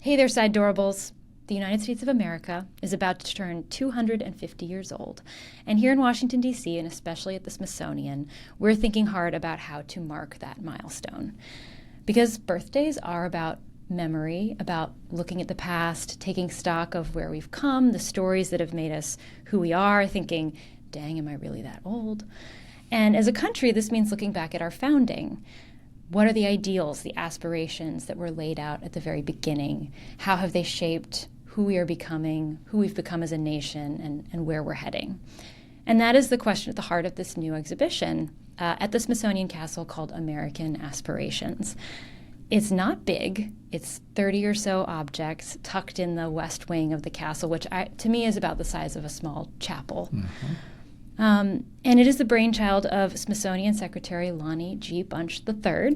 Hey there, Sidedoorables. The United States of America is about to turn 250 years old. And here in Washington, D.C., and especially at the Smithsonian, we're thinking hard about how to mark that milestone. Because birthdays are about memory, about looking at the past, taking stock of where we've come, the stories that have made us who we are, thinking, dang, am I really that old? And as a country, this means looking back at our founding. What are the ideals, the aspirations that were laid out at the very beginning? How have they shaped who we are becoming, who we've become as a nation, and where we're heading? And that is the question at the heart of this new exhibition at the Smithsonian Castle called American Aspirations. It's not big. It's 30 or so objects tucked in the west wing of the castle, which to me is about the size of a small chapel. Mm-hmm. And it is the brainchild of Smithsonian Secretary Lonnie G. III.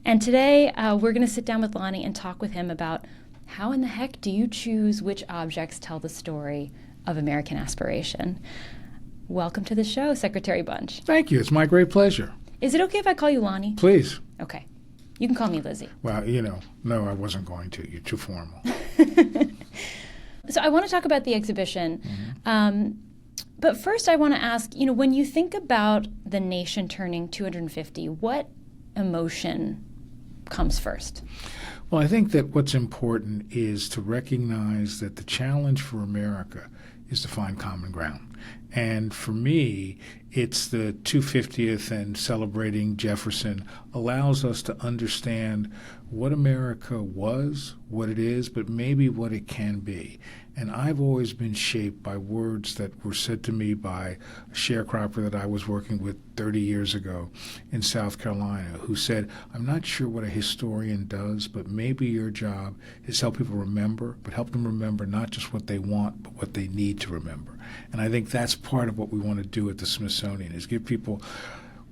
And today we're going to sit down with Lonnie and talk with him about how in the heck do you choose which objects tell the story of American aspiration. Welcome to the show, Secretary Bunch. Thank you. It's my great pleasure. Is it okay if I call you Lonnie? Please. Okay. You can call me Lizzie. Well, no, I wasn't going to. You're too formal. So I want to talk about the exhibition. Mm-hmm. But first, I want to ask, when you think about the nation turning 250, what emotion comes first? Well, I think that what's important is to recognize that the challenge for America is to find common ground. And for me, it's the 250th and celebrating Jefferson allows us to understand what America was, what it is, but maybe what it can be. And I've always been shaped by words that were said to me by a sharecropper that I was working with 30 years ago in South Carolina, who said, I'm not sure what a historian does, but maybe your job is help people remember, but help them remember not just what they want, but what they need to remember. And I think that's part of what we want to do at the Smithsonian, is give people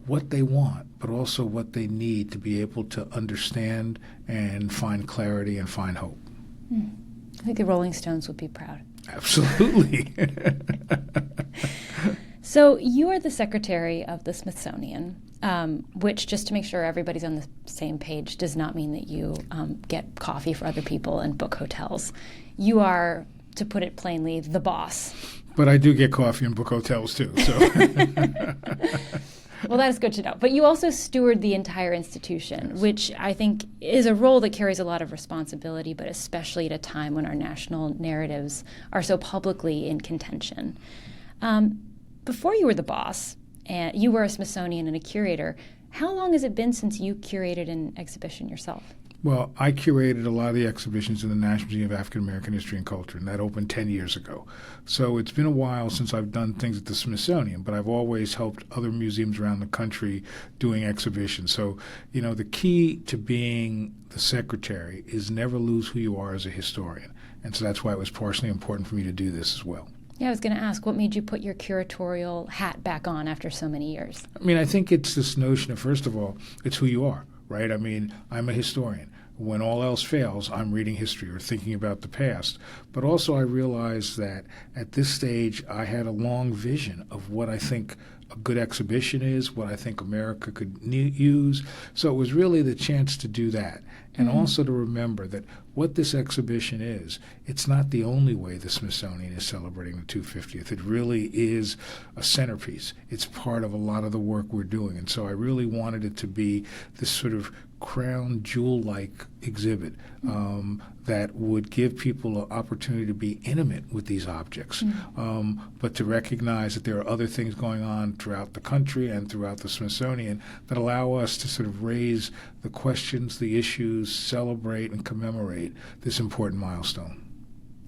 what they want, but also what they need to be able to understand and find clarity and find hope. I think the Rolling Stones would be proud. Absolutely. So you are the secretary of the Smithsonian, which, just to make sure everybody's on the same page, does not mean that you get coffee for other people and book hotels. You are, to put it plainly, the boss. But I do get coffee and book hotels, too. So. Well, that is good to know. But you also steward the entire institution, yes, which I think is a role that carries a lot of responsibility, but especially at a time when our national narratives are so publicly in contention. Before you were the boss, and you were a Smithsonian and a curator, how long has it been since you curated an exhibition yourself? Well, I curated a lot of the exhibitions in the National Museum of African American History and Culture, and that opened 10 years ago. So it's been a while since I've done things at the Smithsonian, but I've always helped other museums around the country doing exhibitions. So, the key to being the secretary is never lose who you are as a historian. And so that's why it was partially important for me to do this as well. Yeah, I was going to ask, what made you put your curatorial hat back on after so many years? I think it's this notion of, first of all, it's who you are. Right? I'm a historian. When all else fails, I'm reading history or thinking about the past. But also I realized that at this stage, I had a long vision of what I think a good exhibition is, what I think America could use. So it was really the chance to do that. And also to remember that what this exhibition is, it's not the only way the Smithsonian is celebrating the 250th. It really is a centerpiece. It's part of a lot of the work we're doing. And so I really wanted it to be this sort of crown jewel-like exhibit that would give people an opportunity to be intimate with these objects, but to recognize that there are other things going on throughout the country and throughout the Smithsonian that allow us to sort of raise the questions, the issues, celebrate and commemorate this important milestone.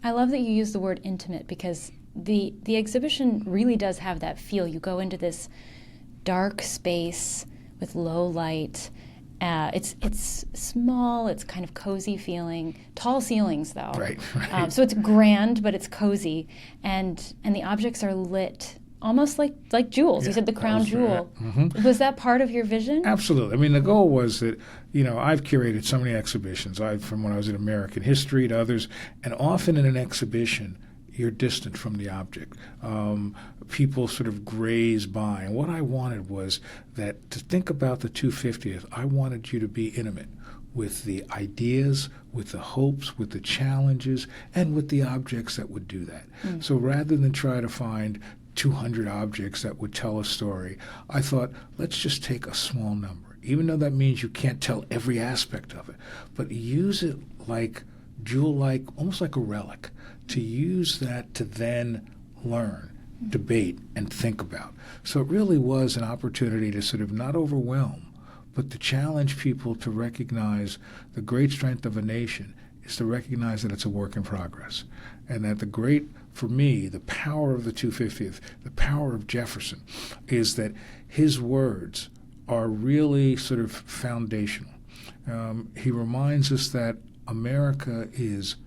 I love that you use the word intimate, because the exhibition really does have that feel. You go into this dark space with low light. It's small, it's kind of cozy feeling. Tall ceilings, though. Right. So it's grand, but it's cozy. And the objects are lit almost like jewels. Yeah, you said the crown jewel. Right. Mm-hmm. Was that part of your vision? Absolutely. The goal was that, I've curated so many exhibitions, from when I was in American history to others, and often in an exhibition, you're distant from the object. People sort of graze by. And what I wanted was that to think about the 250th, I wanted you to be intimate with the ideas, with the hopes, with the challenges, and with the objects that would do that. So rather than try to find 200 objects that would tell a story, I thought, let's just take a small number, even though that means you can't tell every aspect of it, but use it like jewel-like, almost like a relic, to use that to then learn, debate, and think about. So it really was an opportunity to sort of not overwhelm, but to challenge people to recognize the great strength of a nation is to recognize that it's a work in progress. And that for me, the power of the 250th, the power of Jefferson, is that his words are really sort of foundational. He reminds us that America is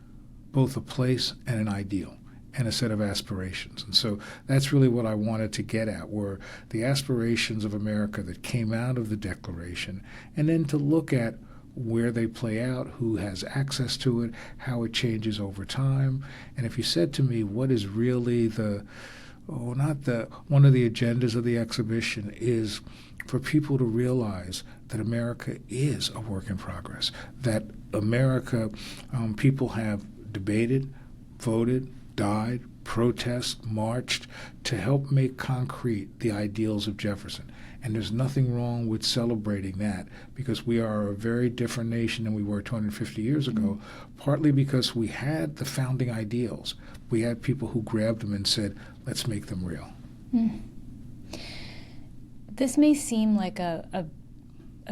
both a place and an ideal, and a set of aspirations. And so that's really what I wanted to get at, were the aspirations of America that came out of the Declaration, and then to look at where they play out, who has access to it, how it changes over time. And if you said to me, what is really one of the agendas of the exhibition is for people to realize that America is a work in progress, that America, people have debated, voted, died, protested, marched to help make concrete the ideals of Jefferson. And there's nothing wrong with celebrating that, because we are a very different nation than we were 250 years ago, partly because we had the founding ideals. We had people who grabbed them and said, let's make them real. This may seem like a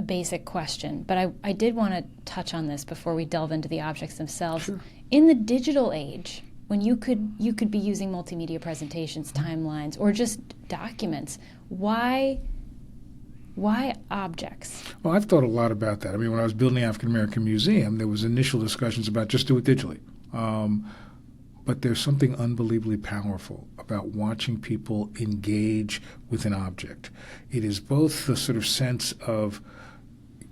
basic question, but I did want to touch on this before we delve into the objects themselves. Sure. In the digital age, when you could be using multimedia presentations, timelines, or just documents, why objects? Well, I've thought a lot about that. I mean, when I was building the African American Museum, there was initial discussions about just do it digitally. But there's something unbelievably powerful about watching people engage with an object. It is both the sort of sense of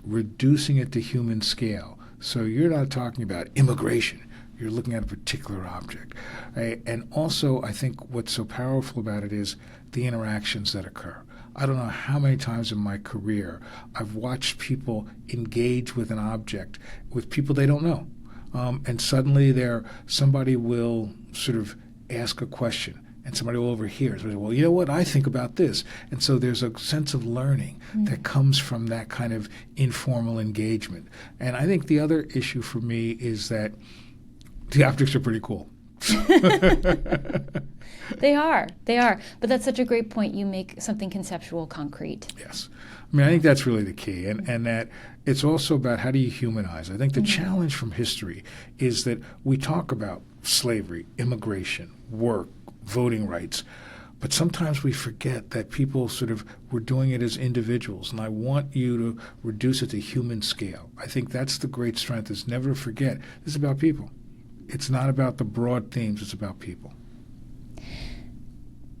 reducing it to human scale. So you're not talking about immigration. You're looking at a particular object. And also, I think what's so powerful about it is the interactions that occur. I don't know how many times in my career I've watched people engage with an object with people they don't know. And suddenly somebody will sort of ask a question, and somebody will overhear. So, well, you know what? I think about this. And so there's a sense of learning that comes from that kind of informal engagement. And I think the other issue for me is that the objects are pretty cool. They are. But that's such a great point. You make something conceptual concrete. Yes. I mean, I think that's really the key, and that it's also about how do you humanize. I think the challenge from history is that we talk about slavery, immigration, work, voting rights, but sometimes we forget that people sort of were doing it as individuals, and I want you to reduce it to human scale. I think that's the great strength, is never to forget this is about people. It's not about the broad themes, it's about people.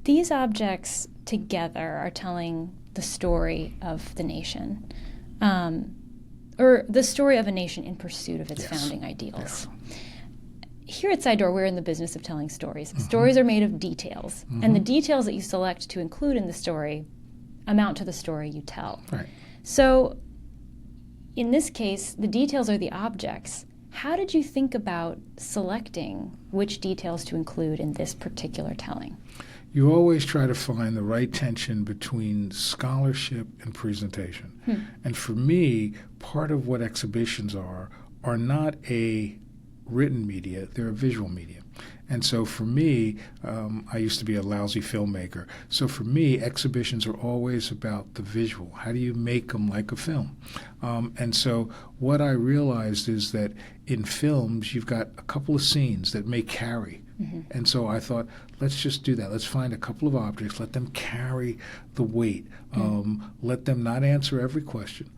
These objects together are telling the story of the nation, or the story of a nation in pursuit of its founding ideals. Yeah. Here at Sidedoor, we're in the business of telling stories. Stories are made of details, and the details that you select to include in the story amount to the story you tell. Right. So, in this case, the details are the objects. How did you think about selecting which details to include in this particular telling? You always try to find the right tension between scholarship and presentation. And for me, part of what exhibitions are not a written media, they're a visual media. And so for me, I used to be a lousy filmmaker. So for me, exhibitions are always about the visual. How do you make them like a film? And so what I realized is that in films, you've got a couple of scenes that may carry. And so I thought, let's just do that. Let's find a couple of objects, let them carry the weight. Let them not answer every question,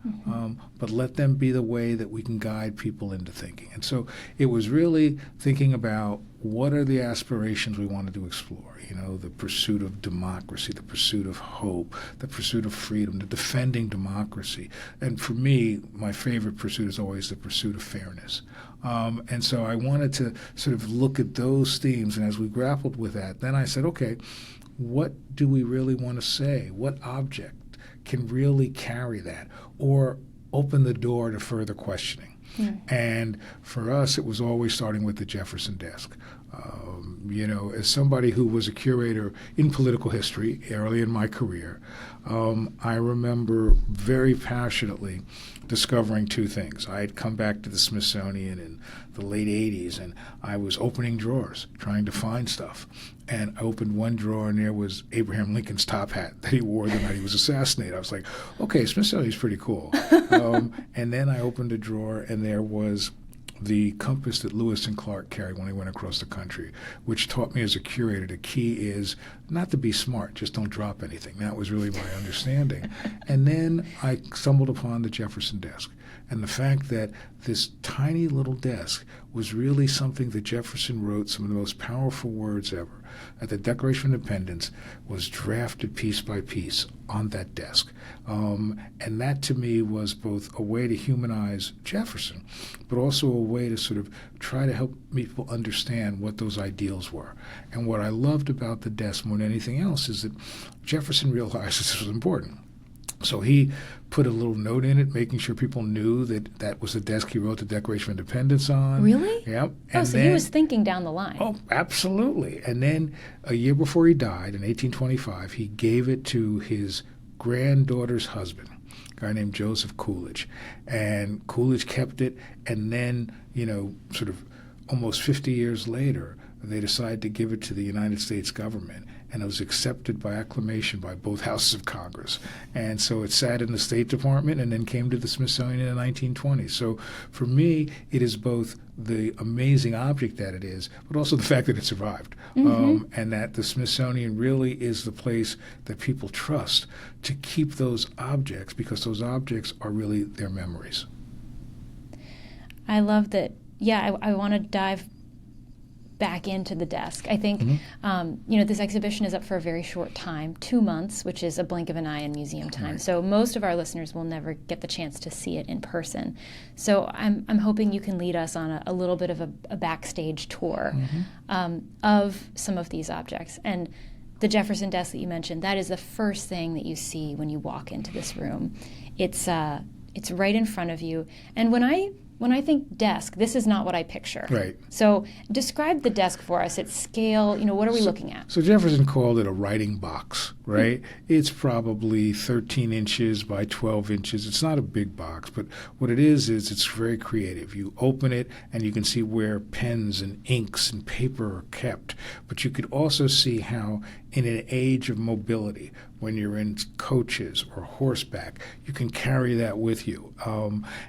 but let them be the way that we can guide people into thinking. And so it was really thinking about what are the aspirations we wanted to explore, the pursuit of democracy, the pursuit of hope, the pursuit of freedom, the defending democracy. And for me, my favorite pursuit is always the pursuit of fairness. And so I wanted to sort of look at those themes, and as we grappled with that, then I said, okay, what do we really want to say? What object can really carry that or open the door to further questioning? And for us, it was always starting with the Jefferson desk. As somebody who was a curator in political history early in my career, I remember very passionately discovering two things. I had come back to the Smithsonian in the late 80s, and I was opening drawers, trying to find stuff. And I opened one drawer, and there was Abraham Lincoln's top hat that he wore the night he was assassinated. I was like, okay, Smithsonian's pretty cool. And then I opened a drawer, and there was the compass that Lewis and Clark carried when they went across the country, which taught me as a curator the key is not to be smart, just don't drop anything. That was really my understanding. And then I stumbled upon the Jefferson desk. And the fact that this tiny little desk was really something that Jefferson wrote some of the most powerful words ever. At the Declaration of Independence was drafted piece by piece on that desk. And that to me was both a way to humanize Jefferson, but also a way to sort of try to help people understand what those ideals were. And what I loved about the desk more than anything else is that Jefferson realized this was important. So he put a little note in it, making sure people knew that that was the desk he wrote the Declaration of Independence on. Really? Yep. Oh, so he was thinking down the line. Oh, absolutely. And then a year before he died, in 1825, he gave it to his granddaughter's husband, a guy named Joseph Coolidge. And Coolidge kept it, and then, sort of almost 50 years later, they decided to give it to the United States government, and it was accepted by acclamation by both houses of Congress. And so it sat in the State Department and then came to the Smithsonian in the 1920s. So for me, it is both the amazing object that it is, but also the fact that it survived. And that the Smithsonian really is the place that people trust to keep those objects, because those objects are really their memories. I love that. Yeah, I want to dive back into the desk. I think, this exhibition is up for a very short time, 2 months, which is a blink of an eye in museum time. Right. So most of our listeners will never get the chance to see it in person. So I'm hoping you can lead us on a little bit of a backstage tour of some of these objects. And the Jefferson desk that you mentioned, that is the first thing that you see when you walk into this room. It's right in front of you. And when I think desk, this is not what I picture. Right. So describe the desk for us. Its scale, what are we looking at? So Jefferson called it a writing box, right? It's probably 13 inches by 12 inches. It's not a big box, but what it is it's very creative. You open it and you can see where pens and inks and paper are kept. But you could also see how in an age of mobility, when you're in coaches or horseback, you can carry that with you.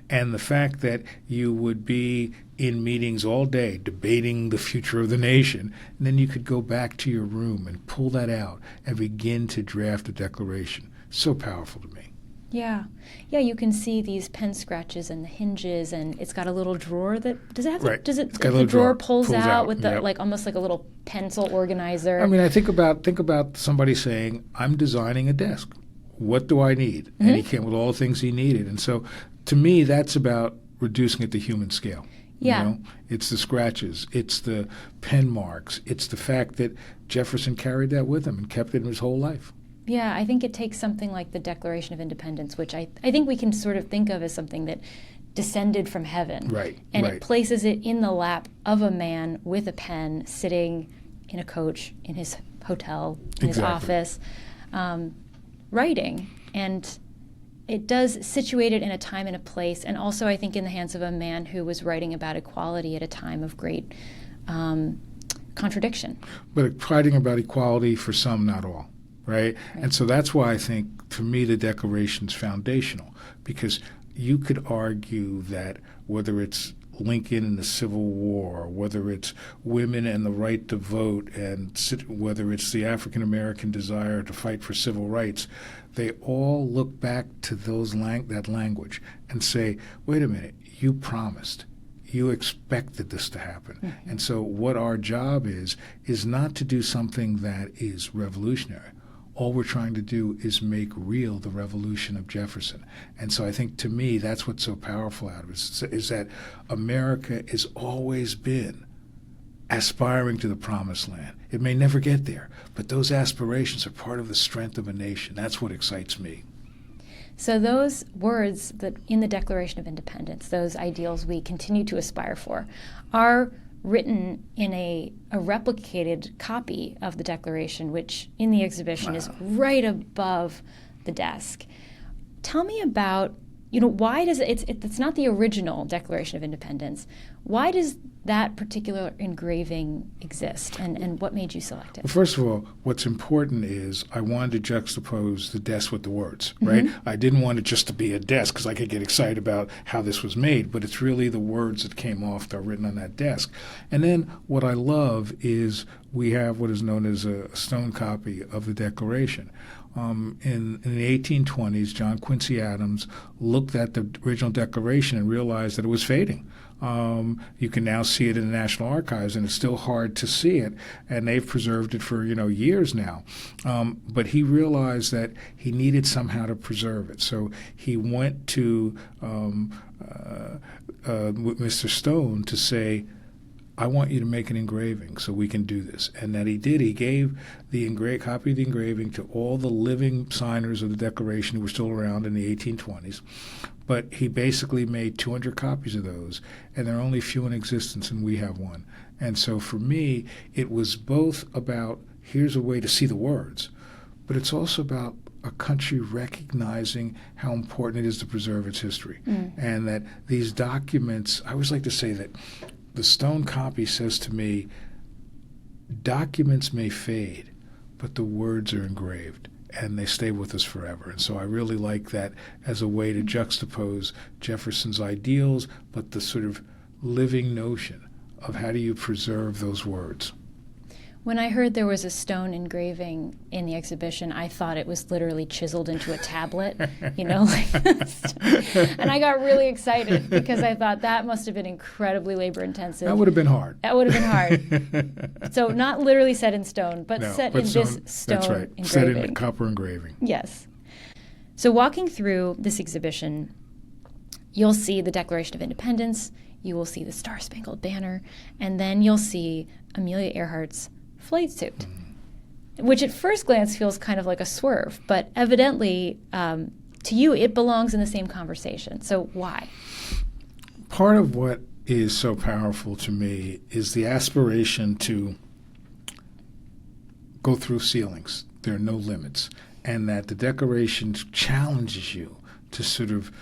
And the fact that you would be in meetings all day debating the future of the nation, and then you could go back to your room and pull that out and begin to draft a declaration. So powerful to me. Yeah, you can see these pen scratches and the hinges, and it's got a little drawer that does it have? Right. Does it? It's got a the little drawer drawer. pulls out with the Yep. almost like a little pencil organizer. I mean, I think about somebody saying, "I'm designing a desk. What do I need?" And he came with all the things he needed. And so, to me, that's about reducing it to human scale. Yeah. It's the scratches, it's the pen marks, it's the fact that Jefferson carried that with him and kept it in his whole life. Yeah, I think it takes something like the Declaration of Independence, which I think we can sort of think of as something that descended from heaven. Right. And it places it in the lap of a man with a pen sitting in a coach, in his hotel, in his office, writing. And it does situate it in a time and a place, and also I think in the hands of a man who was writing about equality at a time of great contradiction. But writing about equality for some, not all. Right? And so that's why I think, for me, the Declaration's foundational, because you could argue that whether it's Lincoln and the Civil War, whether it's women and the right to vote, and whether it's the African American desire to fight for civil rights, they all look back to that language and say, wait a minute, you promised. You expected this to happen. And so what our job is not to do something that is revolutionary. All we're trying to do is make real the revolution of Jefferson. And so I think, to me, that's what's so powerful out of it, is that America has always been aspiring to the promised land. It may never get there, but those aspirations are part of the strength of a nation. That's what excites me. So those words that in the Declaration of Independence, those ideals we continue to aspire for, are written in a replicated copy of the Declaration, which in the exhibition is right above the desk. Tell me about, why does it's not the original Declaration of Independence. Why does that particular engraving exist, and what made you select it? Well, first of all, what's important is I wanted to juxtapose the desk with the words, right? Mm-hmm. I didn't want it just to be a desk because I could get excited about how this was made, but it's really the words that came off that are written on that desk. And then what I love is we have what is known as a stone copy of the Declaration. In the 1820s, John Quincy Adams looked at the original Declaration and realized that it was fading. You can now see it in the National Archives, and it's still hard to see it, and they've preserved it for years now. But he realized that he needed somehow to preserve it, so he went to Mr. Stone to say, I want you to make an engraving so we can do this. And that he did. He gave the copy of the engraving to all the living signers of the Declaration who were still around in the 1820s. But he basically made 200 copies of those, and there are only few in existence, and we have one. And so for me, it was both about here's a way to see the words, but it's also about a country recognizing how important it is to preserve its history. And that these documents, I always like to say that the stone copy says to me, documents may fade, but the words are engraved, and they stay with us forever. And so I really like that as a way to juxtapose Jefferson's ideals, but the sort of living notion of how do you preserve those words. When I heard there was a stone engraving in the exhibition, I thought it was literally chiseled into a tablet, and I got really excited because I thought that must have been incredibly labor-intensive. That would have been hard. So not literally set in stone, but set in this stone that's right. engraving. Set in copper engraving. Yes. So walking through this exhibition, you'll see the Declaration of Independence, you will see the Star-Spangled Banner, and then you'll see Amelia Earhart's flight suit, which at first glance feels kind of like a swerve, but evidently to you it belongs in the same conversation. So why? Part of what is so powerful to me is the aspiration to go through ceilings. There are no limits, and that the Declaration challenges you to sort of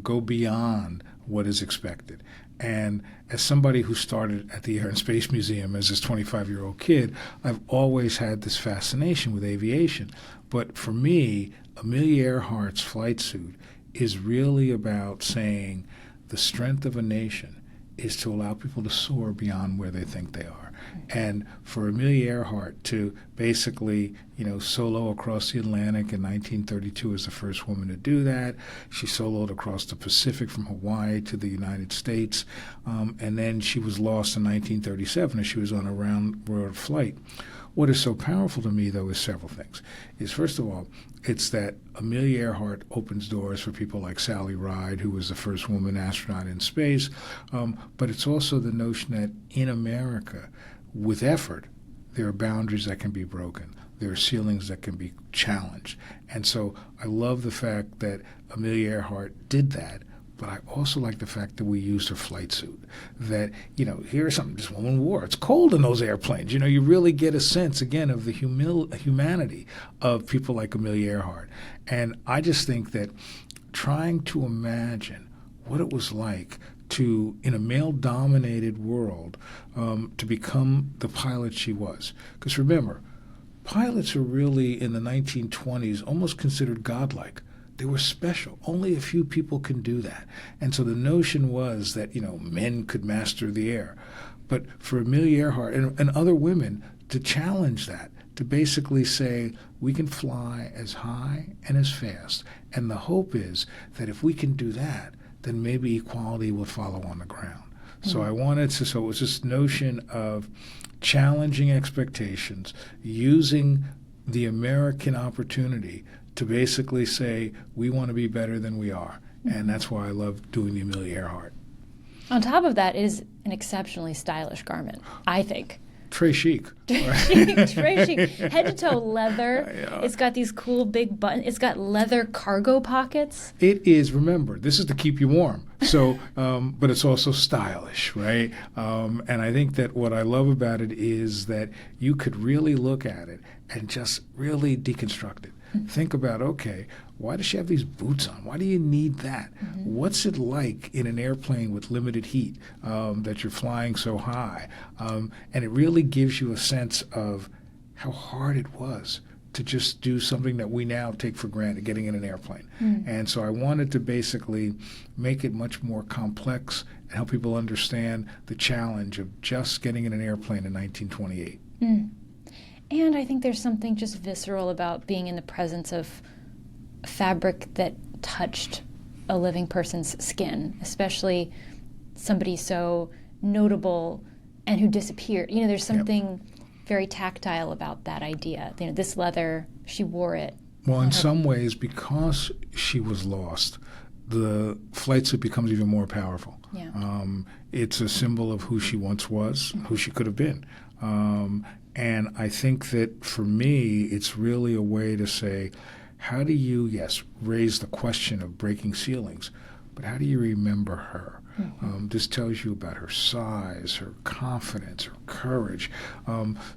go beyond what is expected. And as somebody who started at the Air and Space Museum as this 25-year-old kid, I've always had this fascination with aviation. But for me, Amelia Earhart's flight suit is really about saying the strength of a nation is to allow people to soar beyond where they think they are. And for Amelia Earhart to basically, solo across the Atlantic in 1932 as the first woman to do that. She soloed across the Pacific from Hawaii to the United States. And then she was lost in 1937 as she was on a round-world flight. What is so powerful to me, though, is several things. First of all, it's that Amelia Earhart opens doors for people like Sally Ride, who was the first woman astronaut in space. But it's also the notion that in America, with effort, there are boundaries that can be broken. There are ceilings that can be challenged. And so I love the fact that Amelia Earhart did that. But I also like the fact that we used her flight suit. That, here's something this woman wore. It's cold in those airplanes. You really get a sense, again, of the humanity of people like Amelia Earhart. And I just think that trying to imagine what it was like to, in a male-dominated world, to become the pilot she was. Because remember, pilots are really, in the 1920s, almost considered godlike. They were special. Only a few people can do that. And so the notion was that, men could master the air. But for Amelia Earhart and other women to challenge that, to basically say, we can fly as high and as fast. And the hope is that if we can do that, then maybe equality will follow on the ground. So I wanted to, so it was this notion of challenging expectations, using the American opportunity to basically say, we want to be better than we are. And that's why I love doing the Amelia Earhart. On top of that, it is an exceptionally stylish garment, I think. Très chic. Très chic. Head to toe leather. It's got these cool big buttons. It's got leather cargo pockets. It is, remember, this is to keep you warm. So, but it's also stylish, right? And I think that what I love about it is that you could really look at it and just really deconstruct it. Think about, okay, why does she have these boots on? Why do you need that? What's it like in an airplane with limited heat that you're flying so high? And it really gives you a sense of how hard it was to just do something that we now take for granted, getting in an airplane. And so I wanted to basically make it much more complex and help people understand the challenge of just getting in an airplane in 1928. And I think there's something just visceral about being in the presence of fabric that touched a living person's skin, especially somebody so notable and who disappeared. You know, there's something very tactile about that idea. You know, this leather, she wore it. Well, in some ways, because she was lost, the flight suit becomes even more powerful. It's a symbol of who she once was, who she could have been. And I think that for me, it's really a way to say, how do you, yes, raise the question of breaking ceilings, but how do you remember her? This tells you about her size, her confidence, her courage.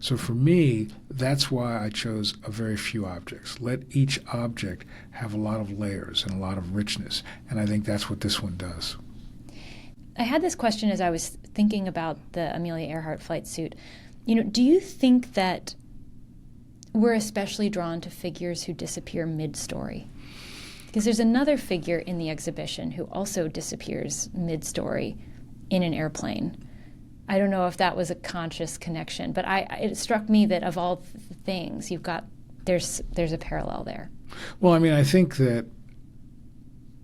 So for me, that's why I chose a very few objects. Let each object have a lot of layers and a lot of richness, and I think that's what this one does. I had this question as I was thinking about the Amelia Earhart flight suit. You know, do you think that we're especially drawn to figures who disappear mid-story? Because there's another figure in the exhibition who also disappears mid-story in an airplane. I don't know if that was a conscious connection, but it struck me that of all things, there's a parallel there. Well, I mean, I think that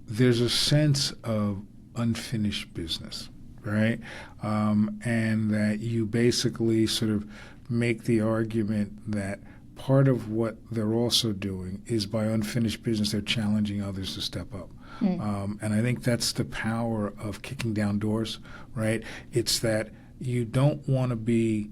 there's a sense of unfinished business, right? And that you basically sort of make the argument that part of what they're also doing is by unfinished business, they're challenging others to step up. And I think that's the power of kicking down doors, right? It's that you don't want to be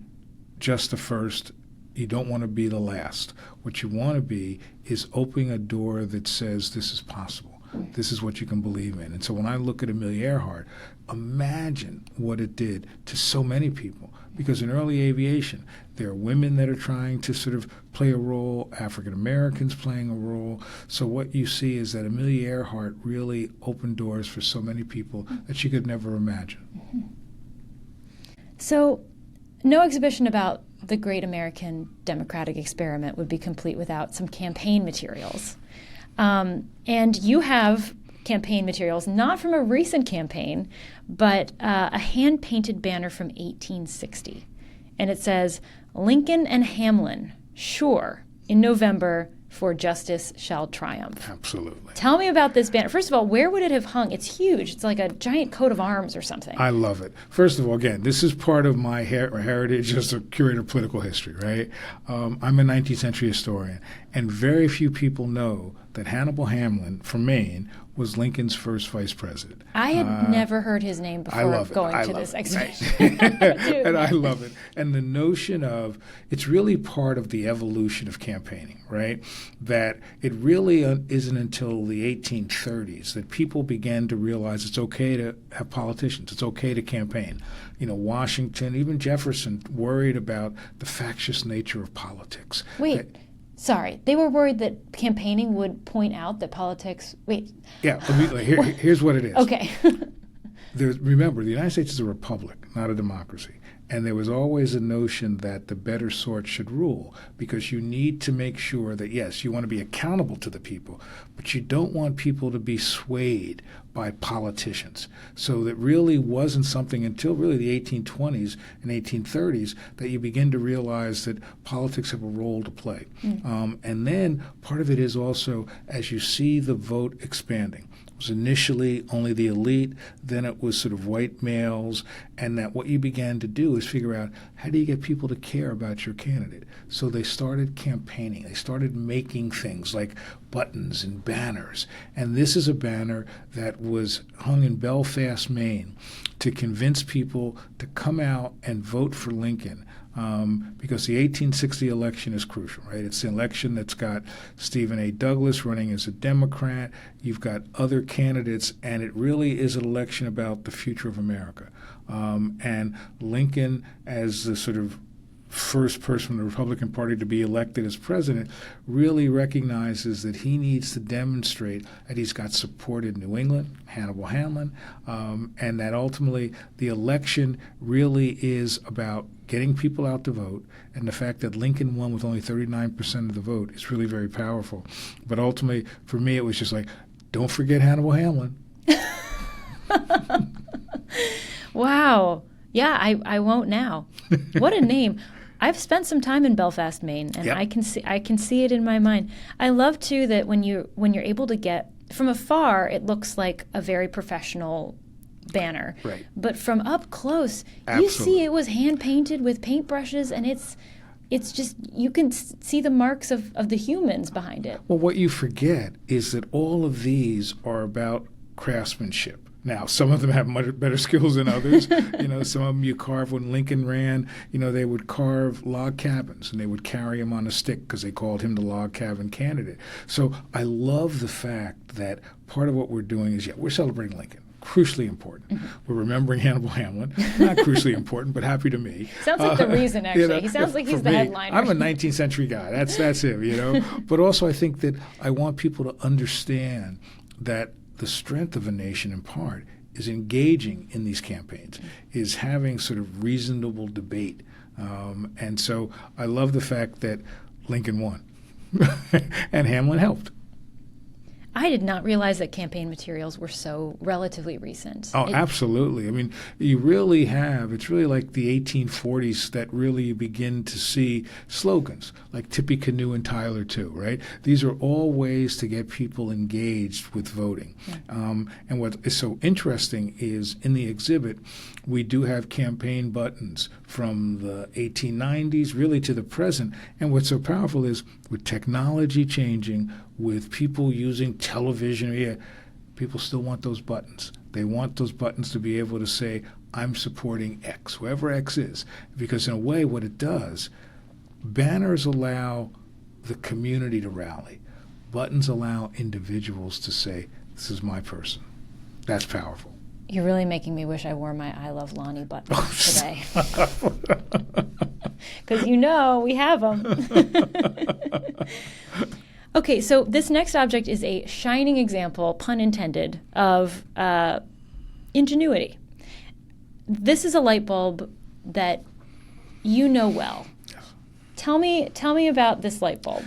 just the first. You don't want to be the last. What you want to be is opening a door that says this is possible. This is what you can believe in. And so when I look at Amelia Earhart, imagine what it did to so many people. Because in early aviation, there are women that are trying to sort of play a role, African Americans playing a role. So what you see is that Amelia Earhart really opened doors for so many people that she could never imagine. So no exhibition about the great American democratic experiment would be complete without some campaign materials. And you have campaign materials, not from a recent campaign, but a hand-painted banner from 1860. And it says, "Lincoln and Hamlin, sure, in November, for justice shall triumph." Absolutely. Tell me about this banner. First of all, where would it have hung? It's huge. It's like a giant coat of arms or something. I love it. First of all, again, this is part of my heritage as a curator of political history, right? I'm a 19th century historian, and very few people know that Hannibal Hamlin from Maine was Lincoln's first vice president. I had never heard his name before going to this exhibition. And I love it. And the notion of, it's really part of the evolution of campaigning, right? That it really isn't until the 1830s that people began to realize it's okay to have politicians. It's okay to campaign. You know, Washington, even Jefferson worried about the factious nature of politics. Sorry, they were worried that campaigning would point out that politics. Yeah, here's what it is. Okay. Remember, the United States is a republic, not a democracy. And there was always a notion that the better sort should rule, because you need to make sure that, yes, you want to be accountable to the people, but you don't want people to be swayed by politicians. So that really wasn't something until really the 1820s and 1830s that you begin to realize that politics have a role to play. And then part of it is also, as you see the vote expanding, was initially only the elite, then it was sort of white males, and that what you began to do is figure out, how do you get people to care about your candidate? So they started campaigning. They started making things like buttons and banners. And this is a banner that was hung in Belfast, Maine, to convince people to come out and vote for Lincoln because the 1860 election is crucial, right? It's the election that's got Stephen A. Douglas running as a Democrat. You've got other candidates, and it really is an election about the future of America. And Lincoln, as the sort of first person from the Republican Party to be elected as president, really recognizes that he needs to demonstrate that he's got support in New England, Hannibal Hamlin, and that ultimately the election really is about getting people out to vote. And the fact that Lincoln won with only 39% of the vote is really very powerful. But ultimately, for me, it was just like, don't forget Hannibal Hamlin. Wow. Yeah, I won't now. What a name. I've spent some time in Belfast, Maine, and Yep. I can see it in my mind. I love too that when you're able to get from afar, it looks like a very professional banner. Right. But from up close, you Absolutely. see it was hand painted with paintbrushes, and it's just you can see the marks of the humans behind it. Well, what you forget is that all of these are about craftsmanship. Now, some of them have much better skills than others. Some of them you carve. When Lincoln ran, they would carve log cabins, and they would carry him on a stick because they called him the log cabin candidate. So I love the fact that part of what we're doing is, we're celebrating Lincoln. Crucially important. Mm-hmm. We're remembering Hannibal Hamlin. Not crucially important, but happy to me. Sounds like the reason, actually. He sounds like he's the headliner. I'm a 19th century guy. That's him, But also I think that I want people to understand that the strength of a nation, in part, is engaging in these campaigns, is having sort of reasonable debate. And so I love the fact that Lincoln won and Hamlin helped. I did not realize that campaign materials were so relatively recent. Oh, absolutely. I mean, you really have, it's really like the 1840s that really you begin to see slogans like Tippecanoe and Tyler too, right? These are all ways to get people engaged with voting. Yeah. And what is so interesting is in the exhibit, we do have campaign buttons from the 1890s really to the present. And what's so powerful is with technology changing, with people using television, people still want those buttons. They want those buttons to be able to say, I'm supporting X, whoever X is. Because in a way, what it does, banners allow the community to rally. Buttons allow individuals to say, this is my person. That's powerful. You're really making me wish I wore my I Love Lonnie button today. Because we have them. Okay, so this next object is a shining example, pun intended, of ingenuity. This is a light bulb that you know well. Yes. Tell me about this light bulb.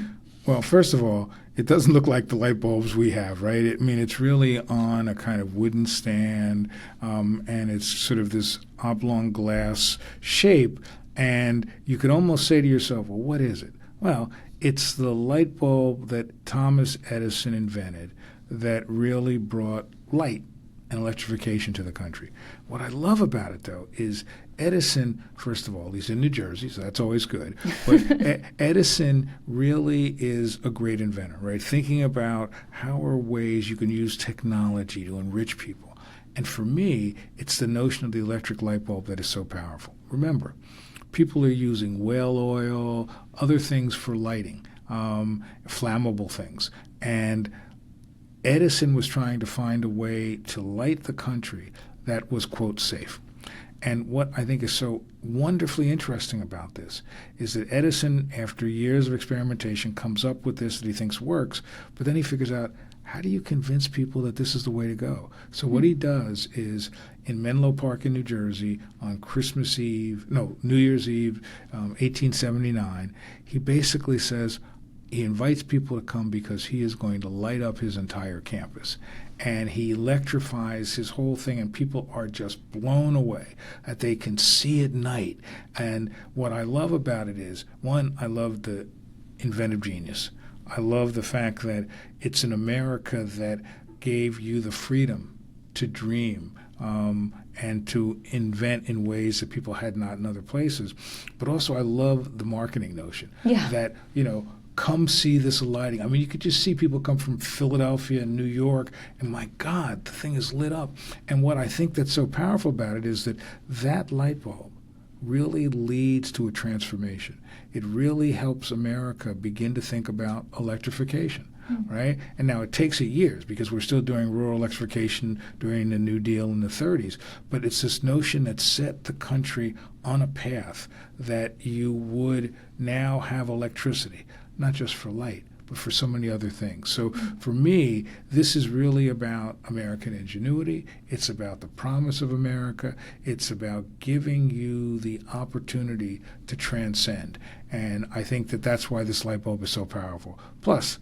Well, first of all, it doesn't look like the light bulbs we have, right? It's really on a kind of wooden stand, and it's sort of this oblong glass shape, and you could almost say to yourself, well, what is it? Well, it's the light bulb that Thomas Edison invented that really brought light and electrification to the country. What I love about it, though, is Edison, first of all, he's in New Jersey, so that's always good. But Edison really is a great inventor, right? Thinking about how are ways you can use technology to enrich people. And for me, it's the notion of the electric light bulb that is so powerful. Remember, people are using whale oil, other things for lighting, flammable things. And Edison was trying to find a way to light the country that was, quote, safe. And what I think is so wonderfully interesting about this is that Edison, after years of experimentation, comes up with this that he thinks works, but then he figures out, how do you convince people that this is the way to go? So what he does is in Menlo Park in New Jersey on New Year's Eve, 1879, he basically says he invites people to come because he is going to light up his entire campus. And he electrifies his whole thing, and people are just blown away that they can see at night. And what I love about it is, one, I love the inventive genius. I love the fact that it's an America that gave you the freedom to dream and to invent in ways that people had not in other places. But also I love the marketing notion that, come see this lighting. I mean, you could just see people come from Philadelphia and New York, and my God, the thing is lit up. And what I think that's so powerful about it is that light bulb really leads to a transformation. It really helps America begin to think about electrification. Right? And now it takes it years because we're still doing rural electrification during the New Deal in the 30s. But it's this notion that set the country on a path that you would now have electricity, not just for light, but for so many other things. So for me, this is really about American ingenuity. It's about the promise of America. It's about giving you the opportunity to transcend. And I think that that's why this light bulb is so powerful. Plus,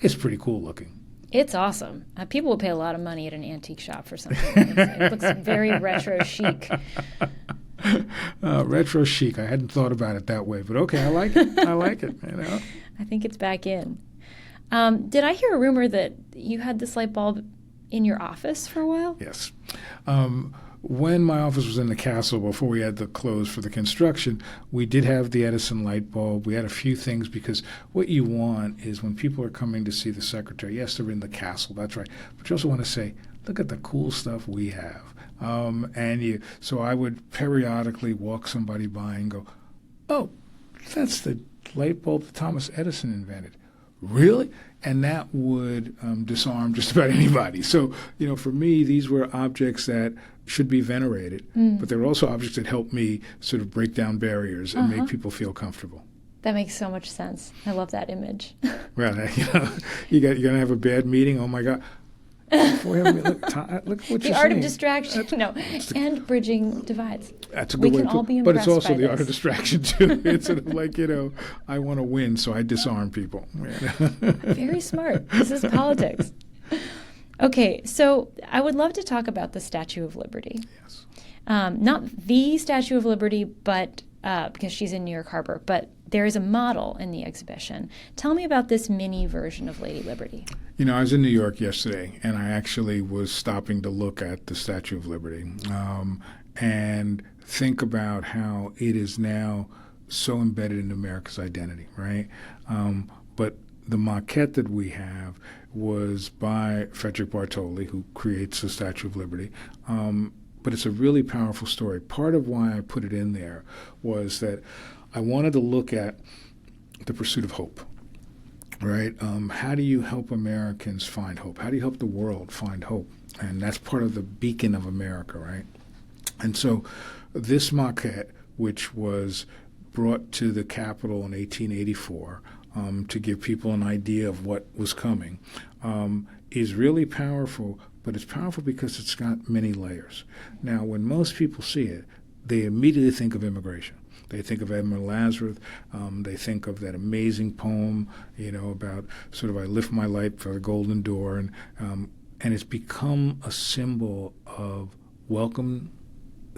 it's pretty cool looking. It's awesome. People will pay a lot of money at an antique shop for something like this. It looks very retro chic. Retro chic. I hadn't thought about it that way, but okay, I like it. I like it. I think it's back in. Did I hear a rumor that you had this light bulb in your office for a while? Yes. When my office was in the castle, before we had to close for the construction, we did have the Edison light bulb. We had a few things because what you want is when people are coming to see the secretary, yes, they're in the castle, that's right, but you also want to say, look at the cool stuff we have. So I would periodically walk somebody by and go, oh, that's the light bulb that Thomas Edison invented. Really? And that would disarm just about anybody. So, for me, these were objects that should be venerated, but they're also objects that help me sort of break down barriers and make people feel comfortable. That makes so much sense. I love that image. Well, you're going to have a bad meeting. Oh, my God. Look what The art of distraction. And bridging divides. That's a good way We can all be But impressed it's also by the art this. of distraction, too. It's sort of like, I want to win, so I disarm people. Very smart. This is politics. Okay, so I would love to talk about the Statue of Liberty. Yes. Not the Statue of Liberty, but because she's in New York Harbor, but there is a model in the exhibition. Tell me about this mini version of Lady Liberty. I was in New York yesterday, and I actually was stopping to look at the Statue of Liberty and think about how it is now so embedded in America's identity, right? But the maquette that we have was by Frederick Bartoli, who creates the Statue of Liberty. But it's a really powerful story. Part of why I put it in there was that I wanted to look at the pursuit of hope, right? How do you help Americans find hope? How do you help the world find hope? And that's part of the beacon of America, right? And so this maquette, which was brought to the Capitol in 1884 to give people an idea of what was coming, is really powerful, but it's powerful because it's got many layers. Now, when most people see it, they immediately think of immigration. They think of Edmund Lazarus. They think of that amazing poem, about sort of I lift my light for the golden door, and it's become a symbol of welcome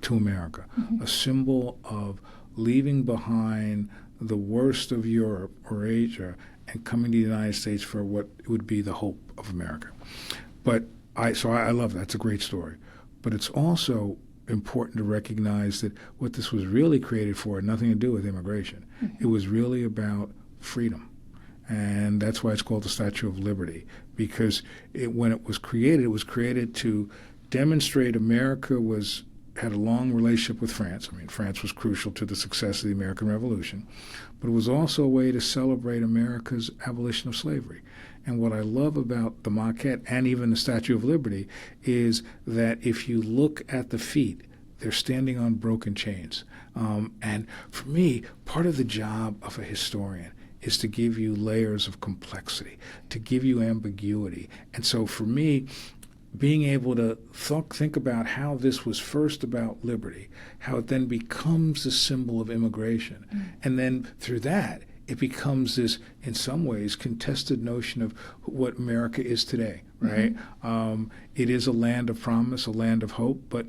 to America, a symbol of leaving behind the worst of Europe or Asia and coming to the United States for what would be the hope of America. But I love that. It's a great story. But it's also important to recognize that what this was really created for had nothing to do with immigration. It was really about freedom. And that's why it's called the Statue of Liberty, because when it was created to demonstrate America had a long relationship with France. I mean, France was crucial to the success of the American Revolution, but it was also a way to celebrate America's abolition of slavery. And what I love about the maquette and even the Statue of Liberty is that if you look at the feet, they're standing on broken chains. And for me, part of the job of a historian is to give you layers of complexity, to give you ambiguity. And so for me, being able to think about how this was first about liberty, how it then becomes the symbol of immigration, and then through that, it becomes this, in some ways, contested notion of what America is today, right? It is a land of promise, a land of hope, but,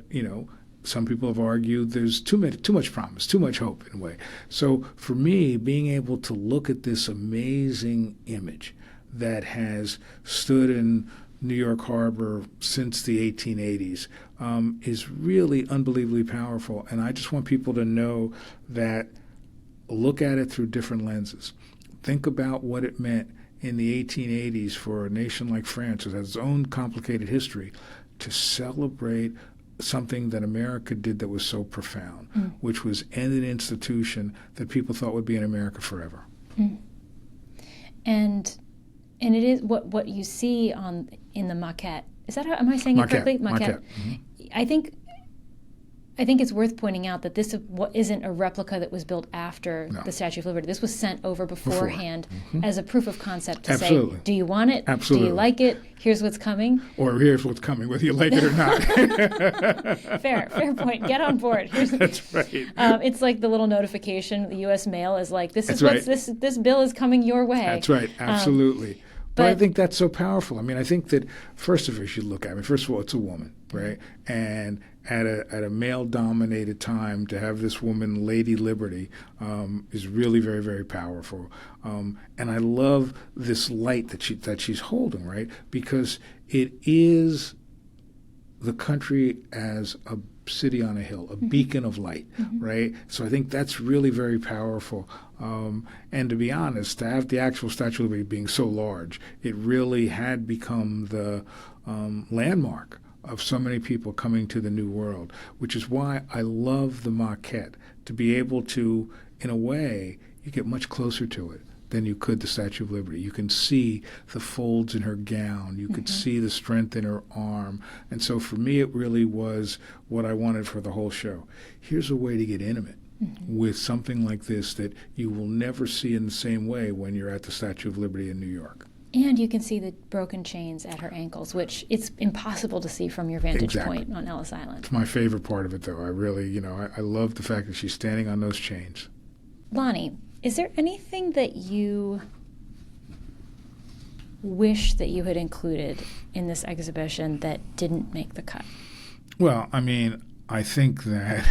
some people have argued there's too much promise, too much hope in a way. So for me, being able to look at this amazing image that has stood in New York Harbor since the 1880s is really unbelievably powerful. And I just want people to know that look at it through different lenses. Think about what it meant in the 1880s for a nation like France, that has its own complicated history, to celebrate something that America did that was so profound, which was end an institution that people thought would be in America forever. And it is what you see in the maquette. Is that how, am I saying it correctly? Maquette. I think it's worth pointing out that this isn't a replica that was built after the Statue of Liberty. This was sent over beforehand as a proof of concept to say, do you want it? Absolutely. Do you like it? Here's what's coming. Or here's what's coming, whether you like it or not. Fair point. Get on board. That's right. It's like the little notification, the U.S. mail is like, this bill is coming your way. That's right. Absolutely. But I think that's so powerful. I mean, I think that first of all, you should look at it. First of all, it's a woman, right? And at a male-dominated time, to have this woman, Lady Liberty, is really very, very powerful. And I love this light that she's holding, right? Because it is the country as a city on a hill, a beacon of light, right? So I think that's really very powerful. And to be honest, to have the actual Statue of Liberty being so large, it really had become the landmark of so many people coming to the New World, which is why I love the maquette, to be able to, in a way, you get much closer to it than you could the Statue of Liberty. You can see the folds in her gown. You could see the strength in her arm. And so for me, it really was what I wanted for the whole show. Here's a way to get intimate with something like this that you will never see in the same way when you're at the Statue of Liberty in New York. And you can see the broken chains at her ankles, which it's impossible to see from your vantage point on Ellis Island. It's my favorite part of it, though. I really, I love the fact that she's standing on those chains. Lonnie, is there anything that you wish that you had included in this exhibition that didn't make the cut? Well, I mean, I think that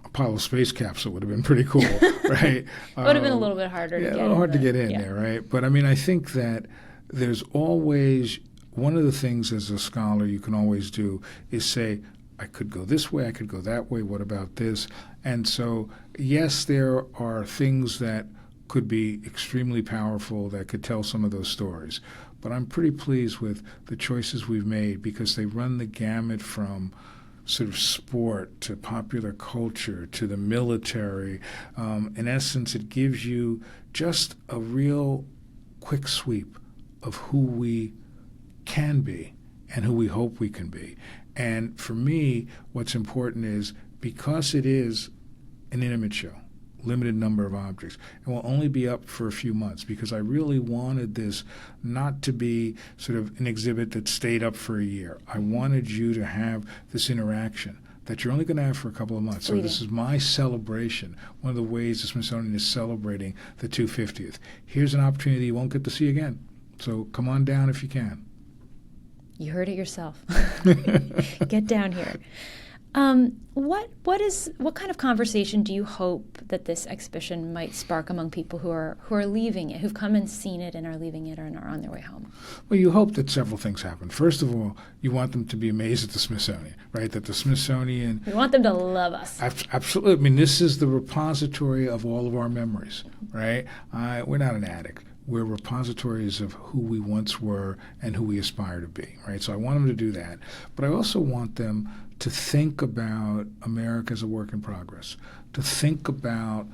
Apollo space capsule would have been pretty cool, right? It would have been a little bit harder to get in. A little hard to get in there, right? But I mean, I think that there's always, one of the things as a scholar you can always do is say, I could go this way, I could go that way, what about this? And so, yes, there are things that could be extremely powerful that could tell some of those stories. But I'm pretty pleased with the choices we've made because they run the gamut from sort of sport to popular culture to the military. In essence, it gives you just a real quick sweep of who we can be and who we hope we can be. And for me, what's important is because it is an intimate show, limited number of objects, and will only be up for a few months because I really wanted this not to be sort of an exhibit that stayed up for a year. I wanted you to have this interaction that you're only going to have for a couple of months. So this is my celebration, one of the ways the Smithsonian is celebrating the 250th. Here's an opportunity you won't get to see again. So come on down if you can. You heard it yourself. Get down here. What kind of conversation do you hope that this exhibition might spark among people who are leaving it, who've come and seen it and are leaving it and are on their way home? Well, you hope that several things happen. First of all, you want them to be amazed at the Smithsonian, right? That the Smithsonian... We want them to love us. Absolutely. I mean, this is the repository of all of our memories, right? We're not an attic. We're repositories of who we once were and who we aspire to be, right? So I want them to do that. But I also want them to think about America as a work in progress, to think about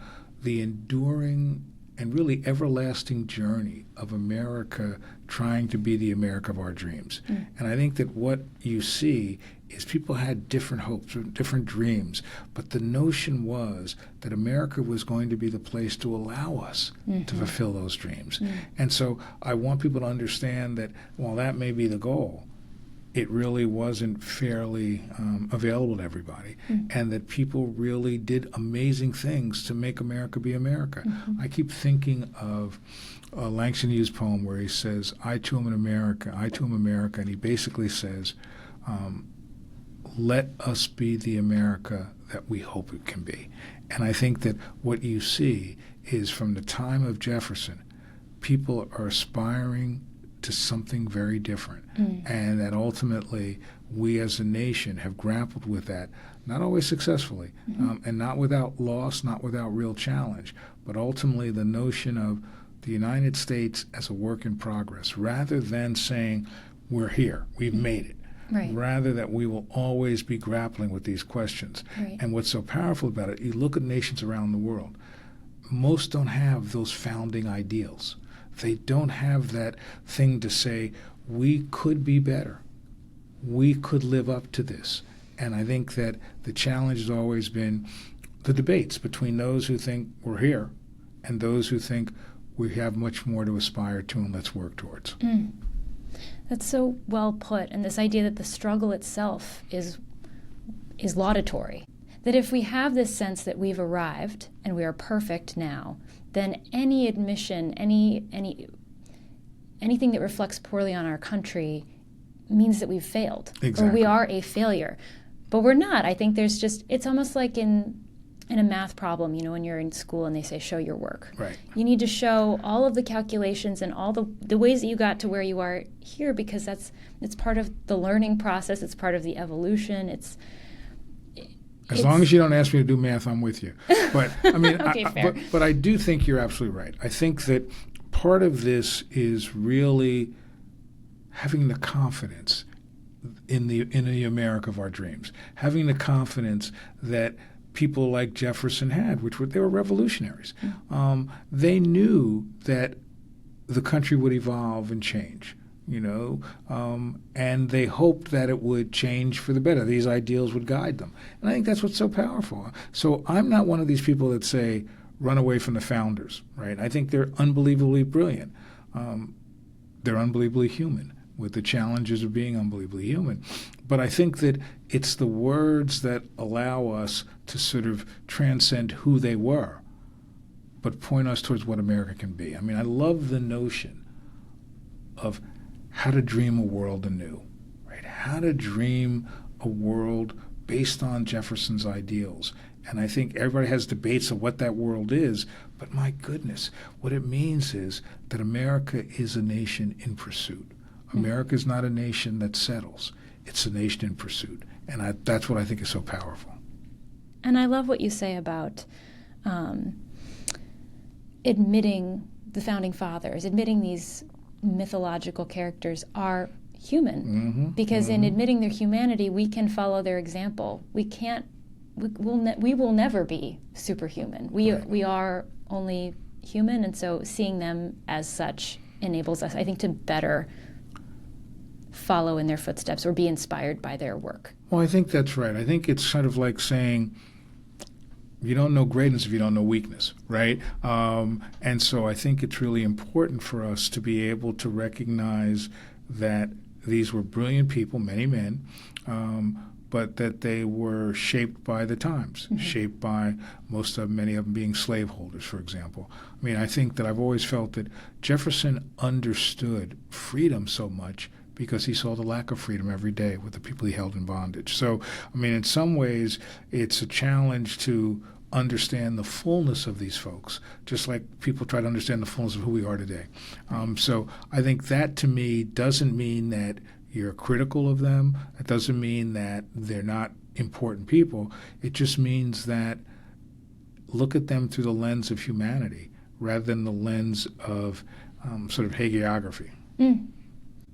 the enduring and really everlasting journey of America trying to be the America of our dreams. And I think that what you see is people had different hopes, different dreams, but the notion was that America was going to be the place to allow us to fulfill those dreams. And so I want people to understand that while that may be the goal, it really wasn't fairly available to everybody, and that people really did amazing things to make America be America. I keep thinking of Langston Hughes' poem where he says, I too am an America, I too am America, and he basically says, let us be the America that we hope it can be. And I think that what you see is from the time of Jefferson, people are aspiring to something very different, and that ultimately we as a nation have grappled with that, not always successfully, and not without loss, not without real challenge, but ultimately the notion of the United States as a work in progress, rather than saying, we're here, we've made it. Right. rather that we will always be grappling with these questions. Right. And what's so powerful about it, you look at nations around the world, most don't have those founding ideals. They don't have that thing to say, we could be better. We could live up to this. And I think that the challenge has always been the debates between those who think we're here and those who think we have much more to aspire to and let's work towards. That's so well put. And this idea that the struggle itself is laudatory. That if we have this sense that we've arrived and we are perfect now, then any admission, anything that reflects poorly on our country means that we've failed. Exactly. Or we are a failure. But we're not. I think there's just, it's almost like in a math problem, when you're in school and they say, show your work. Right. You need to show all of the calculations and all the ways that you got to where you are here, because it's part of the learning process. It's part of the evolution. As long as you don't ask me to do math, I'm with you. But I mean, okay, fair. But I do think you're absolutely right. I think that part of this is really having the confidence in the America of our dreams, having the confidence that people like Jefferson had, they were revolutionaries. They knew that the country would evolve and change. And they hoped that it would change for the better. These ideals would guide them. And I think that's what's so powerful. So I'm not one of these people that say, run away from the founders, right? I think they're unbelievably brilliant. They're unbelievably human, with the challenges of being unbelievably human. But I think that it's the words that allow us to sort of transcend who they were, but point us towards what America can be. I mean, I love the notion of how to dream a world anew, right? How to dream a world based on Jefferson's ideals. And I think everybody has debates of what that world is, but my goodness, what it means is that America is a nation in pursuit. America is not a nation that settles. It's a nation in pursuit. And that's what I think is so powerful. And I love what you say about admitting the Founding Fathers, admitting these mythological characters are human, because in admitting their humanity, we can follow their example. We will never be superhuman. We are only human, and so seeing them as such enables us, I think, to better follow in their footsteps or be inspired by their work. Well, I think that's right. I think it's sort of like saying, you don't know greatness if you don't know weakness, right? And so I think it's really important for us to be able to recognize that these were brilliant people, many men, but that they were shaped by the times, shaped by many of them being slaveholders, for example. I mean, I think that I've always felt that Jefferson understood freedom so much because he saw the lack of freedom every day with the people he held in bondage. So, I mean, in some ways, it's a challenge to understand the fullness of these folks, just like people try to understand the fullness of who we are today. So I think that, to me, doesn't mean that you're critical of them. It doesn't mean that they're not important people. It just means that look at them through the lens of humanity rather than the lens of sort of hagiography.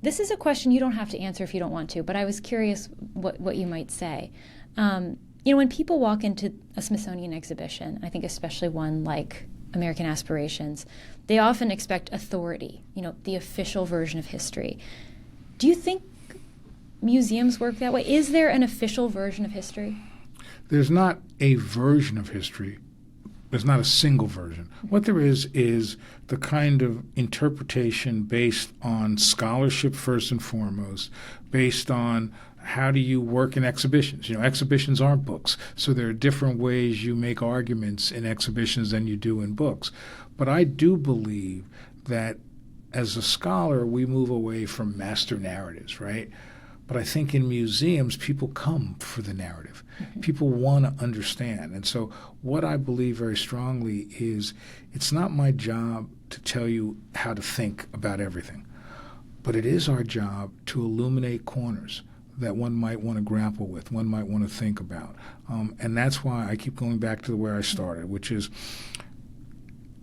This is a question you don't have to answer if you don't want to, but I was curious what you might say. When people walk into a Smithsonian exhibition, I think especially one like American Aspirations, they often expect authority, the official version of history. Do you think museums work that way? Is there an official version of history? There's not a version of history. There's not a single version. What there is the kind of interpretation based on scholarship first and foremost, based on how do you work in exhibitions. Exhibitions aren't books, so there are different ways you make arguments in exhibitions than you do in books. But I do believe that as a scholar, we move away from master narratives, right? But I think in museums, people come for the narrative. People want to understand. And so what I believe very strongly is it's not my job to tell you how to think about everything, but it is our job to illuminate corners that one might want to grapple with, one might want to think about. And that's why I keep going back to where I started, which is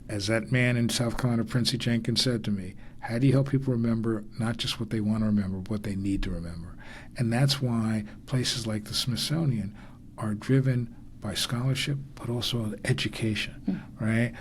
as that man in South Carolina, Princey Jenkins, said to me, how do you help people remember not just what they want to remember, but what they need to remember? And that's why places like the Smithsonian are driven by scholarship, but also education, right?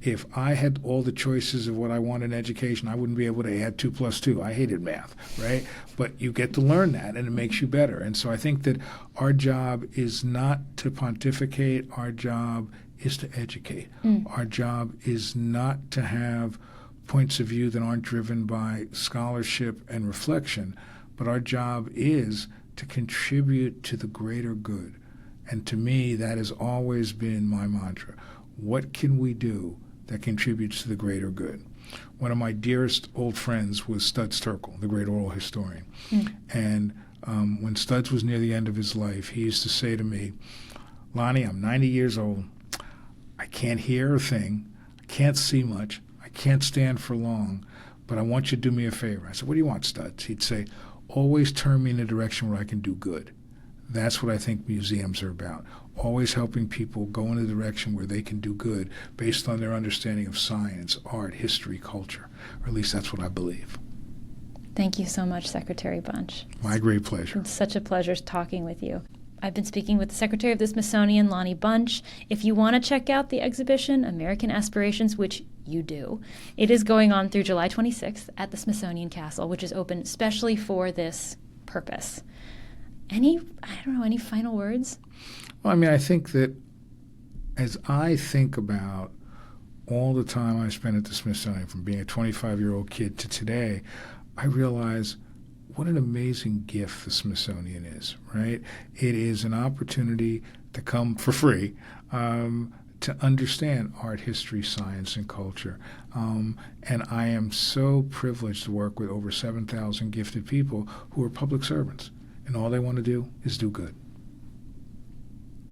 If I had all the choices of what I want in education, I wouldn't be able to add 2 + 2. I hated math, right? But you get to learn that, and it makes you better. And so I think that our job is not to pontificate. Our job is to educate. Our job is not to have points of view that aren't driven by scholarship and reflection, but our job is to contribute to the greater good. And to me, that has always been my mantra. What can we do that contributes to the greater good? One of my dearest old friends was Studs Terkel, the great oral historian. And when Studs was near the end of his life, he used to say to me, Lonnie, I'm 90 years old. I can't hear a thing. I can't see much. I can't stand for long. But I want you to do me a favor. I said, what do you want, Studs? He'd say, always turn me in a direction where I can do good. That's what I think museums are about, always helping people go in a direction where they can do good based on their understanding of science, art, history, culture, or at least that's what I believe. Thank you so much, Secretary Bunch. My great pleasure. It's such a pleasure talking with you. I've been speaking with the Secretary of the Smithsonian, Lonnie Bunch. If you want to check out the exhibition, American Aspirations, which you do, it is going on through July 26th at the Smithsonian Castle, which is open especially for this purpose. Any final words? Well, I mean, I think that as I think about all the time I spent at the Smithsonian, from being a 25-year-old kid to today, I realize what an amazing gift the Smithsonian is, right? It is an opportunity to come for free, to understand art, history, science, and culture. And I am so privileged to work with over 7,000 gifted people who are public servants. And all they want to do is do good.